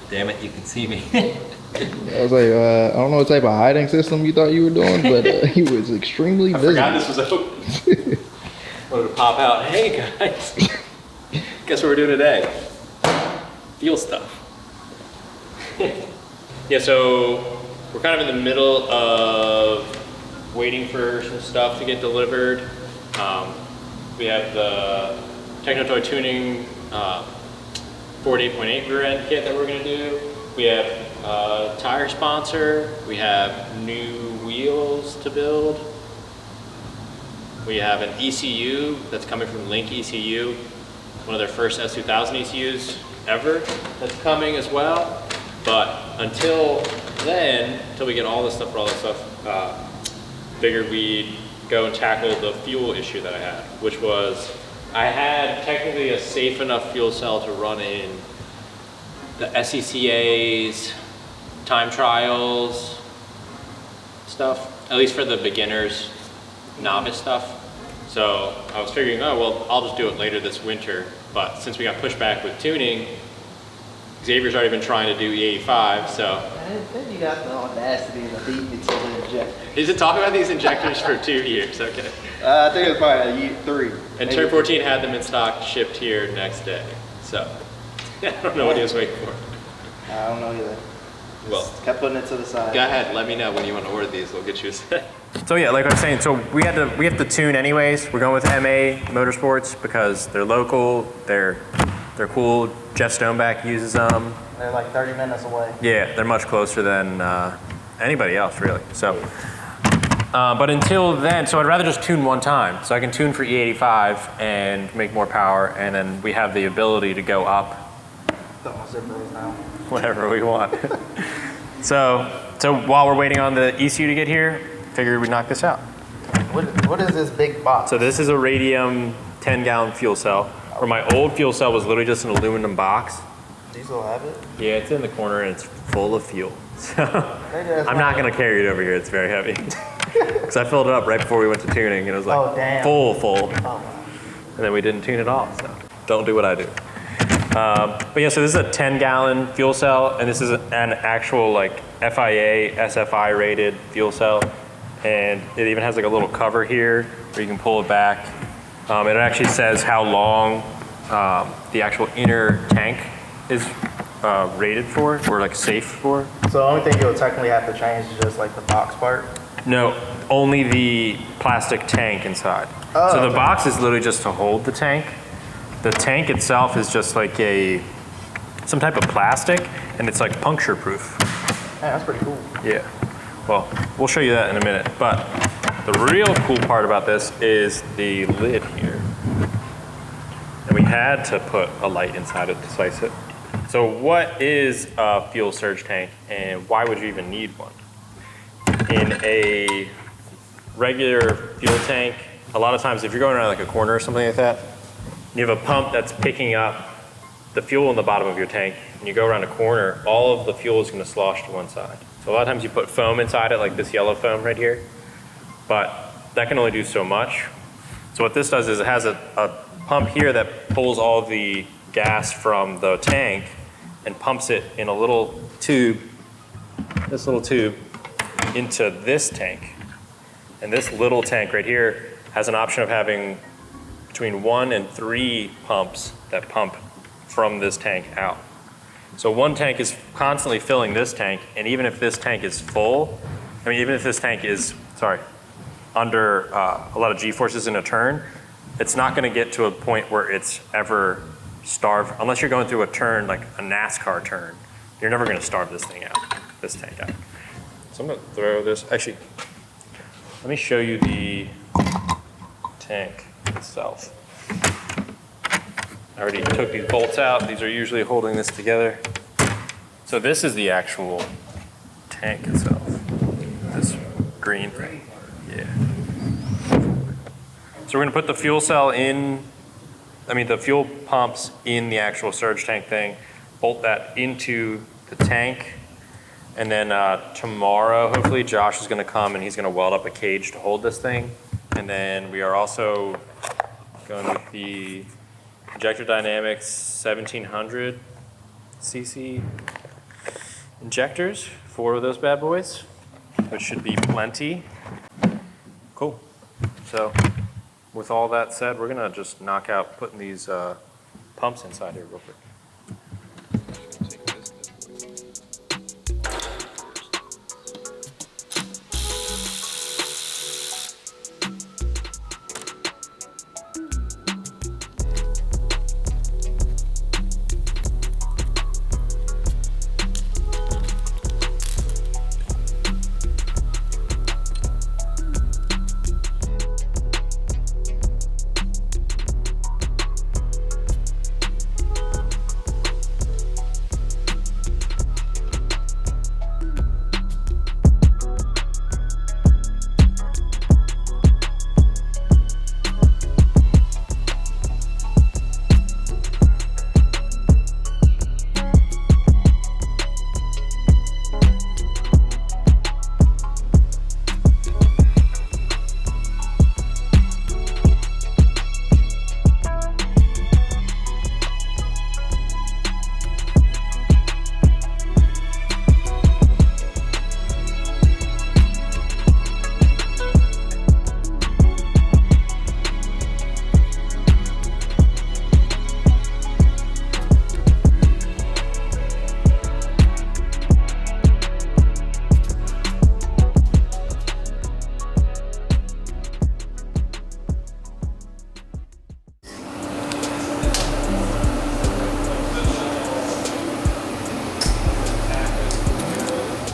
Damn it, you can see me. I was like, I don't know what type of hiding system you thought you were doing, but he was extremely busy. I forgot this was open. Wanted to pop out. Hey guys, guess what we're doing today? Fuel stuff. Yeah, so we're kind of in the middle of waiting for some stuff to get delivered. We have the Technotoy tuning 48.8 rear end kit that we're gonna do. We have a tire sponsor. We have new wheels to build. We have an ECU that's coming from Link ECU, one of their first S2000 ECUs ever that's coming as well. But until then, until we get all this stuff for all this stuff, figured we'd go and tackle the fuel issue that I had, which was I had technically a safe enough fuel cell to run in the SCCA's time trials stuff, at least for the beginners, novice stuff. So I was figuring, oh, well, I'll just do it later this winter. But since we got pushed back with tuning, Xavier's already been trying to do E85, so. Then you got the audacity to beat me to the injector. He's been talking about these injectors for 2 years, okay. I think it was probably a year, 3. And Turn 14 had them in stock, shipped here next day. So, I don't know what he was waiting for. I don't know either. Well, kept putting it to the side. Go ahead, let me know when you want to order these. We'll get you a set. So yeah, like I was saying, so we have to tune anyways. We're going with MA Motorsports because they're local, they're cool. Jeff Stoneback uses them. They're like 30 minutes away. Yeah, they're much closer than anybody else really. So, but until then, so I'd rather just tune one time. So I can tune for E85 and make more power, and then we have the ability to go up whatever we want. So while we're waiting on the ECU to get here, figured we'd knock this out. What is this big box? So this is a Radium 10-gallon fuel cell, where my old fuel cell was literally just an aluminum box. Do you still have it? Yeah, it's in the corner and it's full of fuel. So I'm not gonna carry it over here, it's very heavy. Because I filled it up right before we went to tuning and it was like full. Oh. And then we didn't tune it all, so don't do what I do. But yeah, so this is a 10-gallon fuel cell, and this is an actual like FIA, SFI rated fuel cell. And it even has like a little cover here where you can pull it back. It actually says how long the actual inner tank is rated for, or like safe for. So the only thing you'll technically have to change is just like the box part? No, only the plastic tank inside. Oh, so the box is literally just to hold the tank. The tank itself is just like some type of plastic, and it's like puncture proof. Man, that's pretty cool. Yeah, well, we'll show you that in a minute. But the real cool part about this is the lid here. And we had to put a light inside it to slice it. So what is a fuel surge tank, and why would you even need one? In a regular fuel tank, a lot of times if you're going around like a corner or something like that, you have a pump that's picking up the fuel in the bottom of your tank, and you go around a corner, all of the fuel is gonna slosh to one side. So a lot of times you put foam inside it, like this yellow foam right here, but that can only do so much. So what this does is it has a pump here that pulls all the gas from the tank and pumps it in a little tube, this little tube, into this tank. And this little tank right here has an option of having between 1 and 3 pumps that pump from this tank out. So one tank is constantly filling this tank, and even if this tank is full, even if this tank is, under a lot of G-forces in a turn, it's not gonna get to a point where it's ever starved, unless you're going through a turn, like a NASCAR turn. You're never gonna starve this thing out, this tank out. So I'm gonna throw this, actually, let me show you the tank. itself. I already took these bolts out. These are usually holding this together. So this is the actual tank itself. This green thing. Yeah. So we're gonna put the fuel cell in, the fuel pumps in the actual surge tank thing, bolt that into the tank, and then tomorrow, hopefully Josh is gonna come and he's gonna weld up a cage to hold this thing. And then we are also going with the Injector Dynamics 1700 cc injectors, 4 of those bad boys, which should be plenty. Cool. So with all that said, we're gonna just knock out putting these pumps inside here real quick.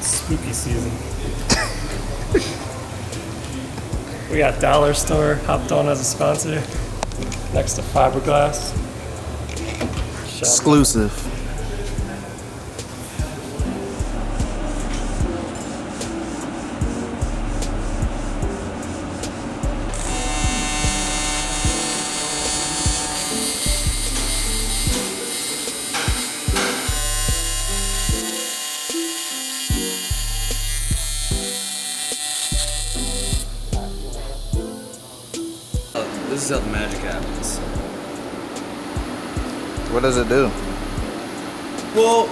Spooky season. We got Dollar Store hopped on as a sponsor next to Fiberglass. Exclusive. This is how the magic happens. What does it do? Well,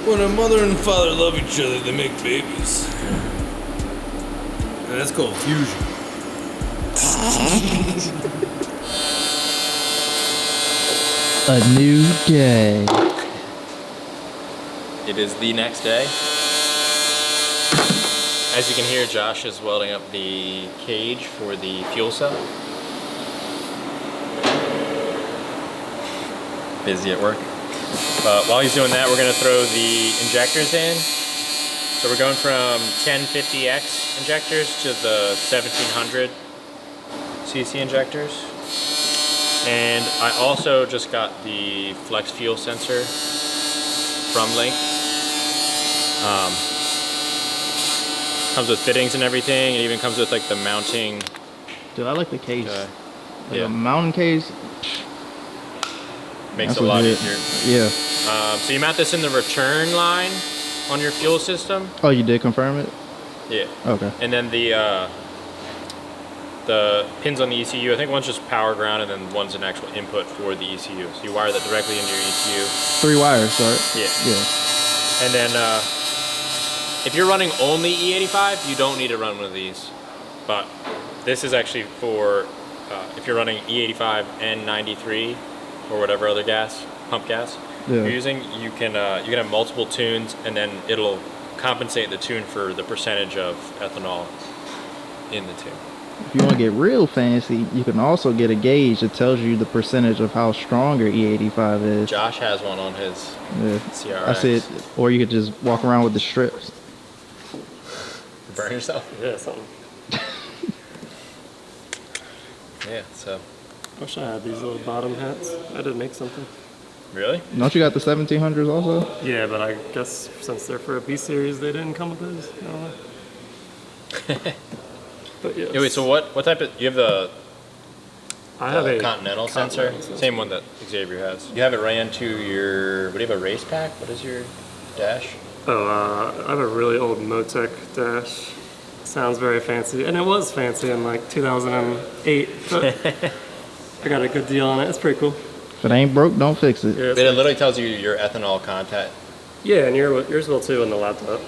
when a mother and father love each other, they make babies. And that's called fusion. A new day. It is the next day. As you can hear, Josh is welding up the cage for the fuel cell. Busy at work. But while he's doing that, we're gonna throw the injectors in. So we're going from 1050X injectors to the 1700 cc injectors. And I also just got the flex fuel sensor from Link. Comes with fittings and everything. It even comes with like the mounting. Dude, I like the case. Like Yeah. a mountain case. Makes That's it a lot legit. easier. Yeah. So you mount this in the return line on your fuel system. Oh, you did confirm it? Yeah. Okay. And then the pins on the ECU, I think one's just power ground and then one's an actual input for the ECU. So you wire that directly into your ECU. 3 wires, right? Yeah. Yeah. And then if you're running only E85, you don't need to run one of these. But this is actually for if you're running E85 and 93 or whatever other gas, pump gas you're using, you can have multiple tunes and then it'll compensate the tune for the percentage of ethanol in the tune. If you want to get real fancy, you can also get a gauge that tells you the percentage of how strong your E85 is. Josh has one on his CRX. I said, or you could just walk around with the strips. Burn yourself? Yeah, something. Yeah, so Wish I had these little bottom hats. I did make something. Really? Don't you got the 1700s also? Yeah, but I guess since they're for a B series, they didn't come with those. I don't know. But yes. Yeah, wait, so what type of, you have the I have a Continental sensor? Same one that Xavier has. You have it ran to your, what do you have, a race pack? What is your dash? I have a really old Motec dash. Sounds very fancy, and it was fancy in like 2008, but I got a good deal on it. It's pretty cool. If it ain't broke, don't fix it. Yeah, But it literally tells you your ethanol content, yeah, and yours will too on the laptop.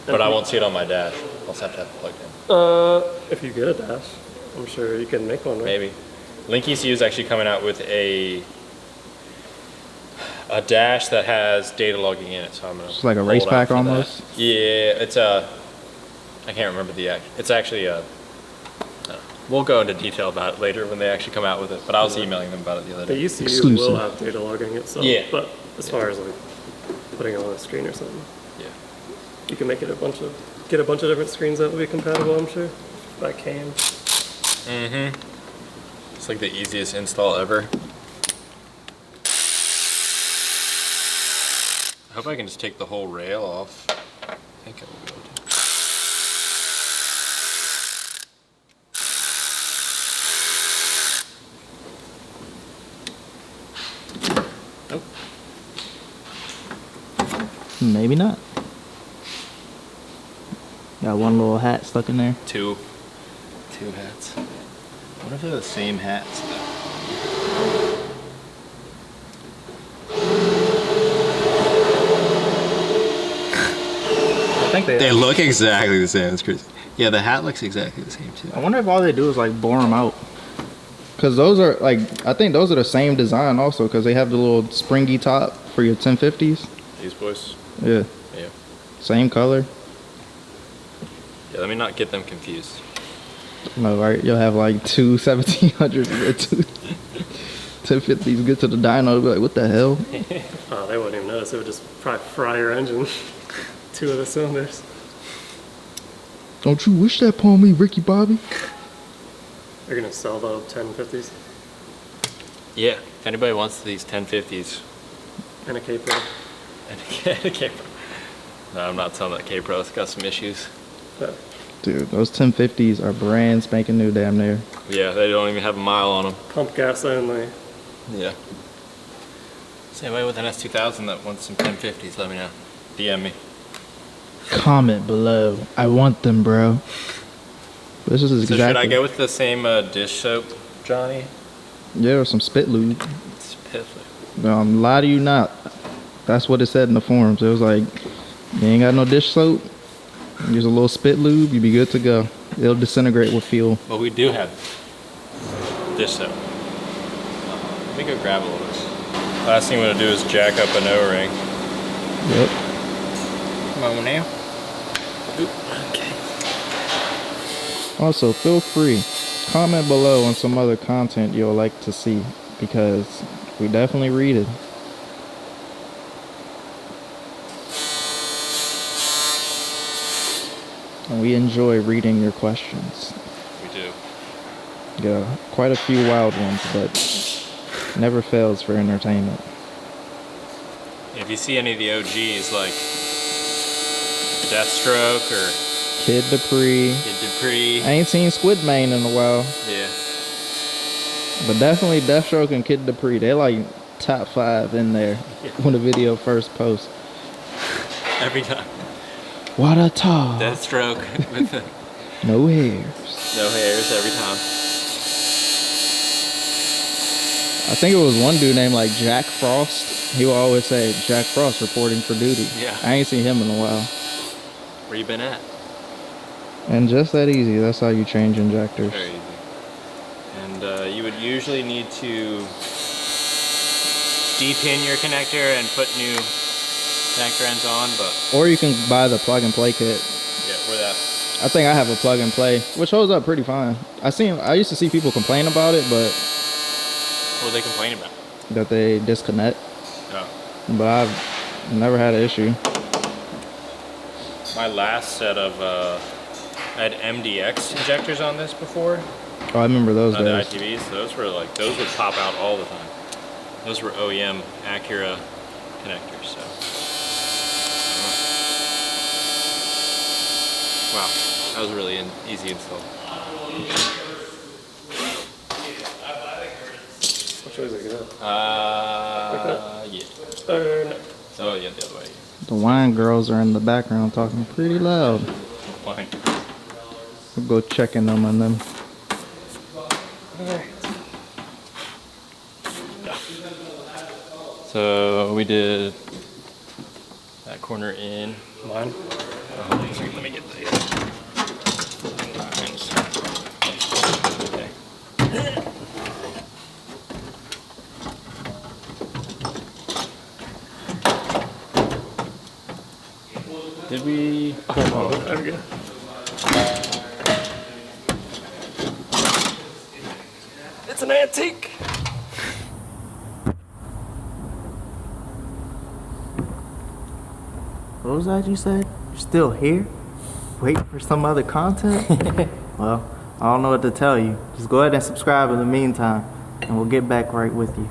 but I won't see it on my dash. I'll just have to have it plugged in. If you get a dash, I'm sure you can make one, right? Maybe. Link ECU is actually coming out with a dash that has data logging in it, so I'm gonna. It's like a hold race out pack for that. almost? Yeah, it's a. I can't remember it's actually a. We'll go into detail about it later when they actually come out with it. But I was emailing them about it the other The day. ECU Exclusive. will have data logging itself, Yeah. but as far as like putting it on a screen or something, Yeah. you can make it get a bunch of different screens that will be compatible, I'm sure, by CAN. It's like the easiest install ever. I hope I can just take the whole rail off. I think I will be able to. Nope. Maybe not. Got one little hat stuck in there. Two hats. What if they're the same hats though? I think They look exactly the same. It's crazy. Yeah, the hat looks exactly the same too. I wonder if all they do is like bore them out. Cause those are like, I think those are the same design also, cause they have the little springy top for your 1050s. These boys. Yeah, Yeah. same color. Yeah. Let me not get them confused. No, right? You'll have like two 1700s or two 1050s. Get to the dyno, be like, what the hell? Oh, they wouldn't even notice. It would just probably fry your engine. 2 of the cylinders. Don't you wish that upon me, Ricky Bobby? They're gonna sell the 1050s Yeah. If anybody wants these 1050s, and a K Pro. and a K-Pro. No, I'm not selling that K-Pro. It's got some issues. But Dude, those 1050s are brand spanking new damn near. Yeah, they don't even have a mile on them. pump gas only. Yeah. So anybody with an S2000 that wants some 1050s, let me know. DM me. Comment below. I want them, bro. This is So exactly. should I go with the same dish soap, Johnny? Yeah, or some spit lube. It's piffling. Lie to you not. That's what it said in the forums. It was like, you ain't got no dish soap. Use a little spit lube, you be good to go. It'll disintegrate with fuel. But we do have dish soap. Let me go grab a little of this. Last thing I'm gonna do is jack up an O-ring. Yep. Come on now. Okay. Also, feel free, comment below on some other content you'll like to see, because we definitely read it. And we enjoy reading your questions. We do. Got quite a few wild ones, but never fails for entertainment. If you see any of the OGs like Deathstroke or Kid Dupree. Kid Dupree. I ain't seen Squid Mane in a while, Yeah. but definitely Deathstroke and Kid Dupree. They're like top 5 in there when the video first posts. Every time. What a talk. Deathstroke with the No hairs. no hairs every time. I think it was one dude named like Jack Frost. He would always say, Jack Frost reporting for duty. Yeah. I ain't seen him in a while. Where you been at? And just that easy. That's how you change injectors. Very easy. And you would usually need to depin your connector and put new connector ends on, but Or you can buy the plug and play kit. yeah, where that. I think I have a plug and play, which holds up pretty fine. I used to see people complain about it, but What were they complaining about? that they disconnect. No. But I've never had an issue. My last set of I had MDX injectors on this before, Oh, I remember those The days. ITVs, those would pop out all the time. Those were OEM Acura connectors, so. Wow, that was really an easy install. Which way is it going? Yeah. No. Oh, yeah, the other way. The wine girls are in the background talking pretty loud. Fine. We'll go check in on them. So we did that corner in. Mine? Let me get the lines. Okay. Did we? Oh, There we go. It's an antique. What was that you said? You're still here? Waiting for some other content? Well, I don't know what to tell you. Just go ahead and subscribe in the meantime, and we'll get back right with you.